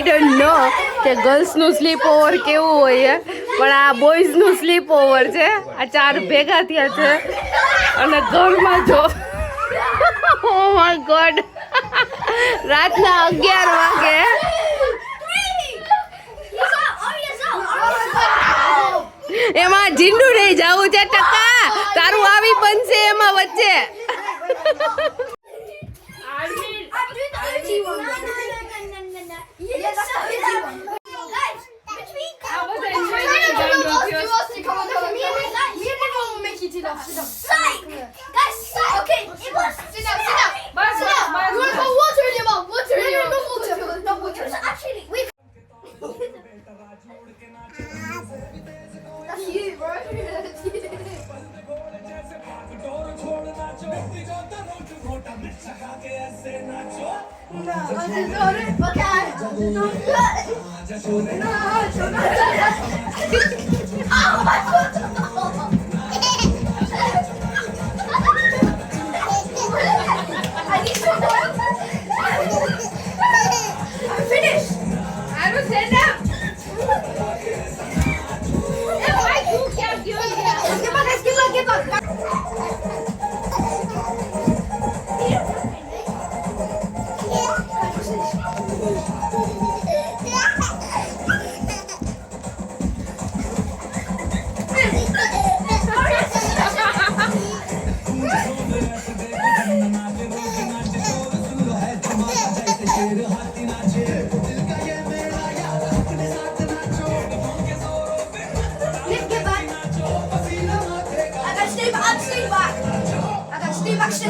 I don't know કે ગર્લ્સનું slip over કેવું હોય છે, પણ આ બોયઝનું સ્લીપ ઓવર છે. આ 4 ભેગા થયા છે અને ઘરમાં જો ઓ માય ગોડ રાતના 11 વાગે એમાં જીંડું નહીં જવું છે. ટકા તારું આવી બનશે એમાં વચ્ચે.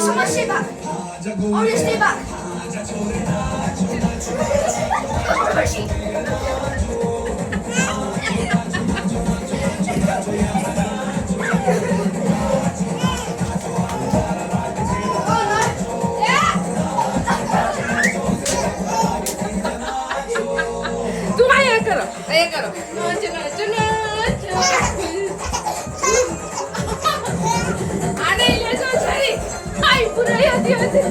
Someone stay back. Arya, stay back. તું આયા કરો. નાચ નાચ નાચ. આને લેજો છરી. આઈ પુરાઈ હતી.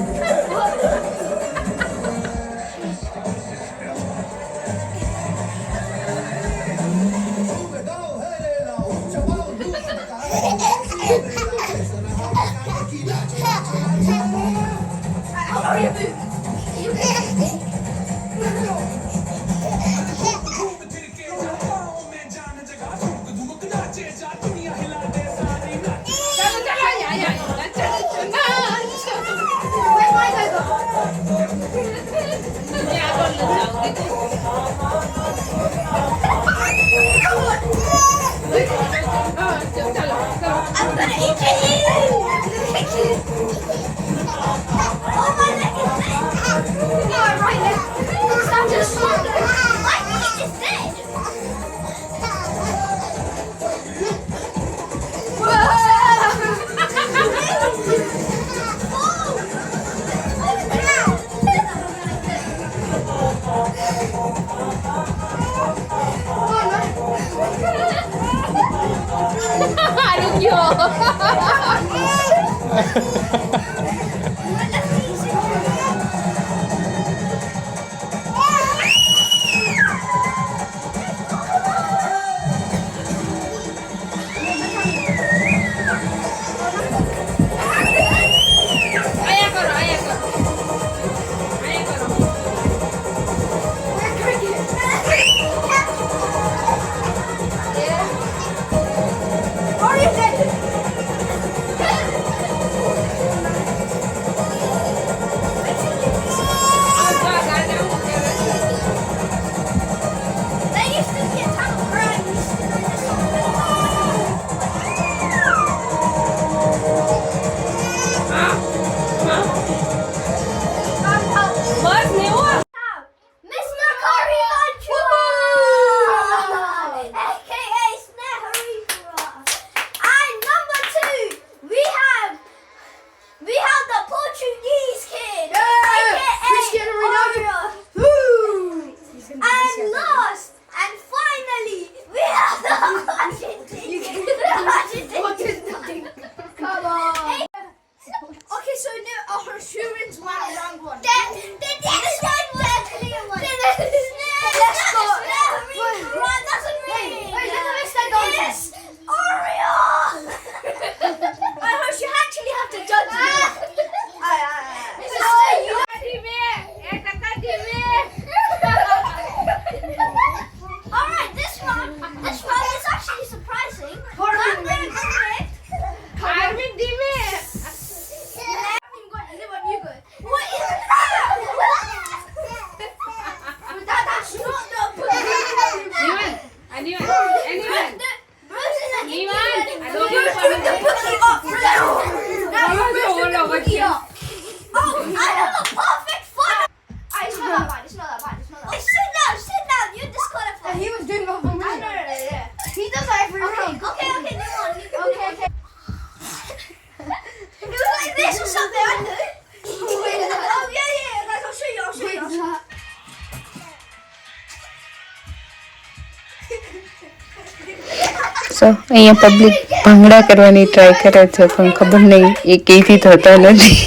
સો અહીંયા પબ્લિક ભાંગડા કરવાની ટ્રાય કરે છે પણ ખબર નહીં એ કઈથી થતા નથી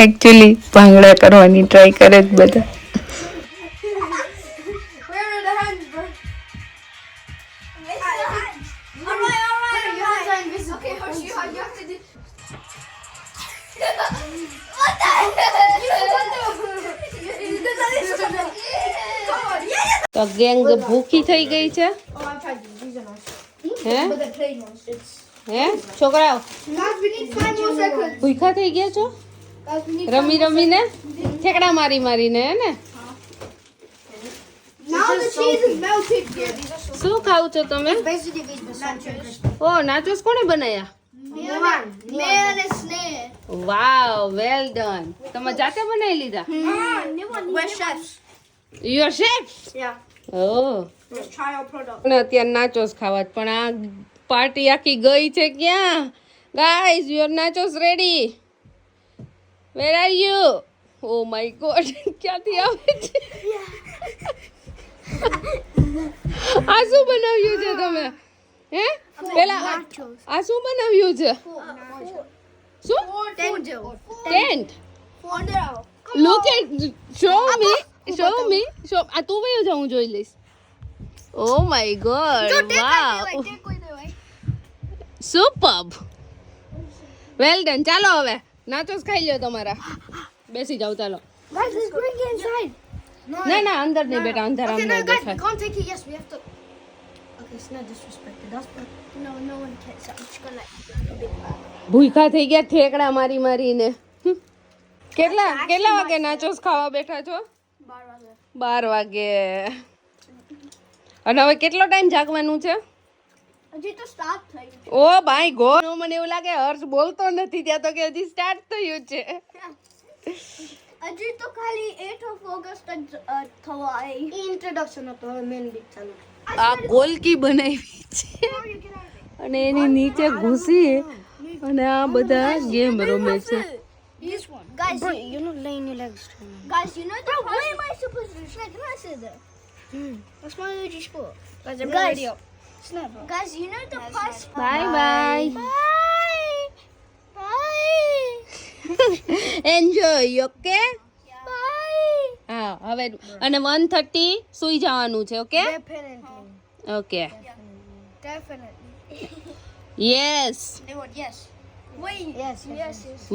એકચ્યુઅલી ભાંગડા કરવાની ટ્રાય કરે જ બધા. Where are the hands, bro? Alright. Your hands are invisible. Okay, Hershey, you have to do. What the hell? Come on, yeah. તો ગેંગ ભૂખી થઈ ગઈ છે. Oh, I've tried these. These are nice. હે But they're plain ones. હે છોકરાઓ Guys, we need 5 more seconds. ભૂખા થઈ ગયા છો Guys, we need રમી રમીને ઠેકડા મારી મારીને હે ને? Now the cheese is melted. Yeah, these are so. શું ખાવ છો તમે? Basically, these are nachos. O nachos કોણે બનાયા? Mayonnaise. Wow well done. તમે જાતે બનાવી લીધા? We're chefs. You are chef? Yeah. Oh Let's try our product. અને અત્યારે નાચોસ ખાવા જ પણ આ પાર્ટી આખી ગઈ છે ક્યાં? Guys your nachos ready? Where are you? O my God ક્યાંથી આવે છે? આ શું બનાવ્યું છે તમે? હે પેલા આ શું બનાવ્યું છે? શું? Tent? Look at show me આ તું વયો જા હું જોઈ લઈશ. Oh my God wow superb well done. ચાલો હવે નાચોસ ખાઈ લ્યો તમારા. બેસી જાઓ ચાલો. Guys, let's bring it inside. ના ના અંદર નહીં બેટા અંધારા Okay, અંદર no, guys, we દેખાય. can't take it. Yes, we have to. Okay, it's not disrespected us, but no one cares. I'm just gonna like a bit. ભૂખા થઈ ગયા ઠેકડા મારી મારીને. કેટલા વાગે નાચોસ ખાવા બેઠા છો? 12 વાગે. અને હવે કેટલો ટાઈમ જાગવાનું છે? હજી તો સ્ટાર્ટ થઈ. ઓ ભાઈ ગોડ મને એવું લાગે હર્ષ બોલતો નથી ત્યાં તો કે હજી સ્ટાર્ટ થયું છે. હજી તો ખાલી 8 of August થવા ઇન્ટ્રોડક્શન હતો. હવે મેન બીટ ચાલુ. આ ગોલકી બનાવી છે અને એની નીચે ઘૂસી અને આ બધા ગેમ રમે છે. This one. Guys, bro, you're not laying your legs straight. Guys, you know the why am I supposed to say? Can I say that? That's my OG sport. Guys, I'm ready up. Snap, bro. Guys, you know the first. Bye bye. Bye. Enjoy okay. Bye. હા હવે અને 1:30 સુઈ જવાનું છે okay Definitely. Okay Definitely. Yes Yes. Wait. Yes.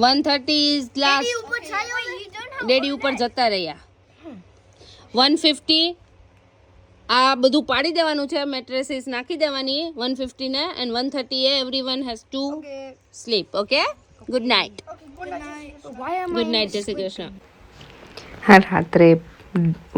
1:30 is last. You don't have. Daddy ઉપર જતા રહ્યા. 1:50 આ બધું પાડી દેવાનું છે મેટ્રેસીસ નાખી દેવાની 1:50 ને and 1:30 A everyone has to sleep okay. Good night. Good night જય શ્રી કૃષ્ણ. હા રાત્રે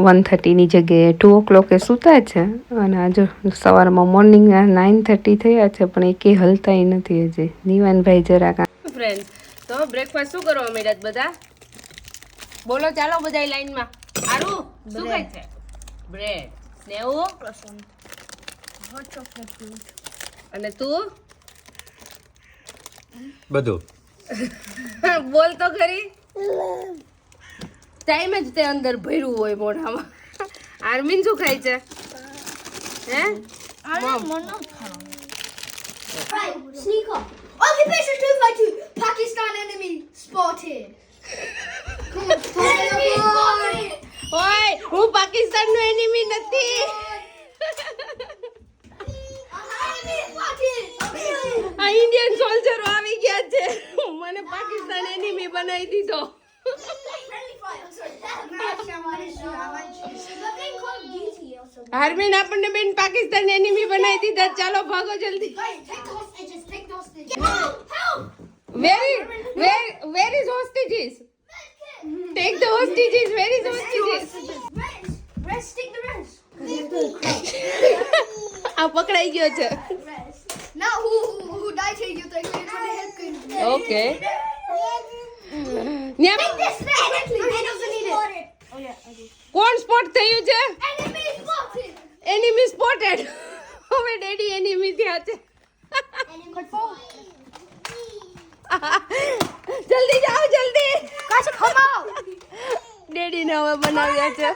1:30ની જગ્યાએ 2 o'clock સૂતા છે અને આજે સવારમાં મોર્નિંગ 9:30 થયા છે પણ એકે હલતાય નથી હજી. નિવાનભાઈ જરાક ફ્રેન્ડ તો બ્રેકફાસ્ટ શું કરવા મળ્યા બધા બોલો ચાલો બધા લાઈનમાં. આરું શું ખાય છે? બ્રેડ. સ્નેહુ Hot chocolate food. અને તું બધું બોલ તો ખરી. ટાઈમ જ તે અંદર ભર્યું હોય મોઢામાં. આર્મીન શું ખાય છે? હે Right, sneaker. Occupation 252. Pakistan enemy spotted. Come on, enemy spotted. ઓય હું પાકિસ્તાનનો એનિમી નથી. Enemy spotted. આ ઇન્ડિયન સોલ્જરો આવી ગયા છે મને પાકિસ્તાન એનિમી બનાવી દીધો. Friendly fire. Sorry. We're being called duty or something. આર્મીન આપણને બેન પાકિસ્તાન એનિમી બનાવી દીધા. ચાલો ભાગો જલ્દી. Guys, take the hostages. Take the hostages. Help! Where is hostages? Take the hostages. Where is hostages? Rest. Stick the rest. આ પકડાઈ ગયો છે. Rest. Now who died here? You think you're trying to help him? Okay. Take this quickly. He doesn't need it. Oh yeah, I do. કોણ spot થયું છે? Enemy spotted. Enemy spotted. હવે daddy enemy થયા છે. જલ્દી જાઓ જલ્દી. Guys, come out. Daddy ને હવે બનાવ્યા છે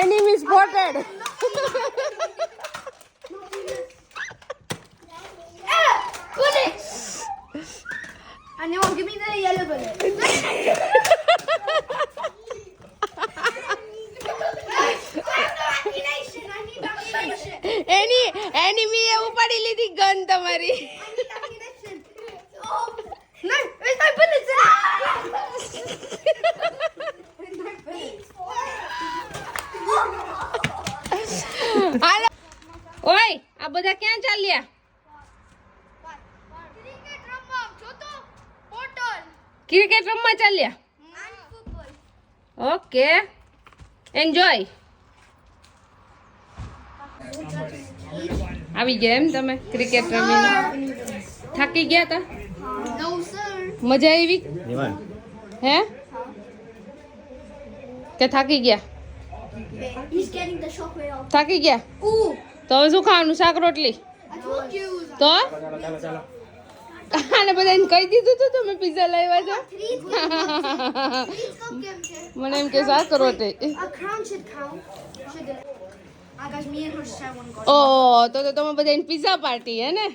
એનિમી સ્પોટેડ. એની મીએ ઉપાડી લીધી ગન તમારી. No, where's my bullets? હાલો ઓય આ બધા ક્યાં ચાલ્યા? ક્રિકેટ રમવા ચાલ્યા. Okay enjoy. આવી ગયા એમ તમે ક્રિકેટ રમીને? થાકી ગયા તા? No, sir. મજા આવી હે કે થાકી ગયા? He's getting the shockwave off. થાકી ગયા Ooh, તો હવે શું ખાવાનું? શાક રોટલી? I told you. તો આને બધાને કહી દીધું તું તમે પિઝા લાવ્યા છો? Three's cup game chair. મને એમ કે શાક રોટલી. A crown should count. Should it? guys, me and her share one goal. ઓ તો તમે બધાને પિઝા પાર્ટી હે ને?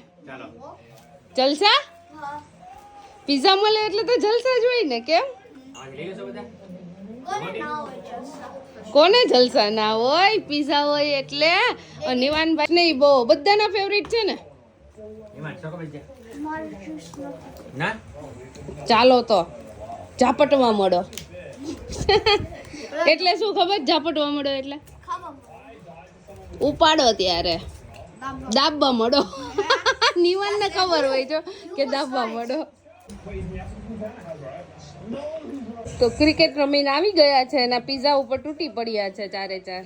જલસા? પિઝા મળે એટલે તો જલસા જ હોય ને. કેમ? કોને જલસા ના હોય? પિઝા હોય એટલે. નિવાનભાઈ નહીં બહુ બધાના ફેવરિટ છે ને. ચાલો તો ઝાપટવા મળો. એટલે શું ખબર? ઝાપટવા મળો એટલે ઉપાડો ત્યારે દાબવા મળો. નિવાનને ખબર હોય જો કે દાબવા મળો. તો ક્રિકેટ રમીને આવી ગયા છે અને પિઝા ઉપર તૂટી પડ્યા છે ચારે ચાર.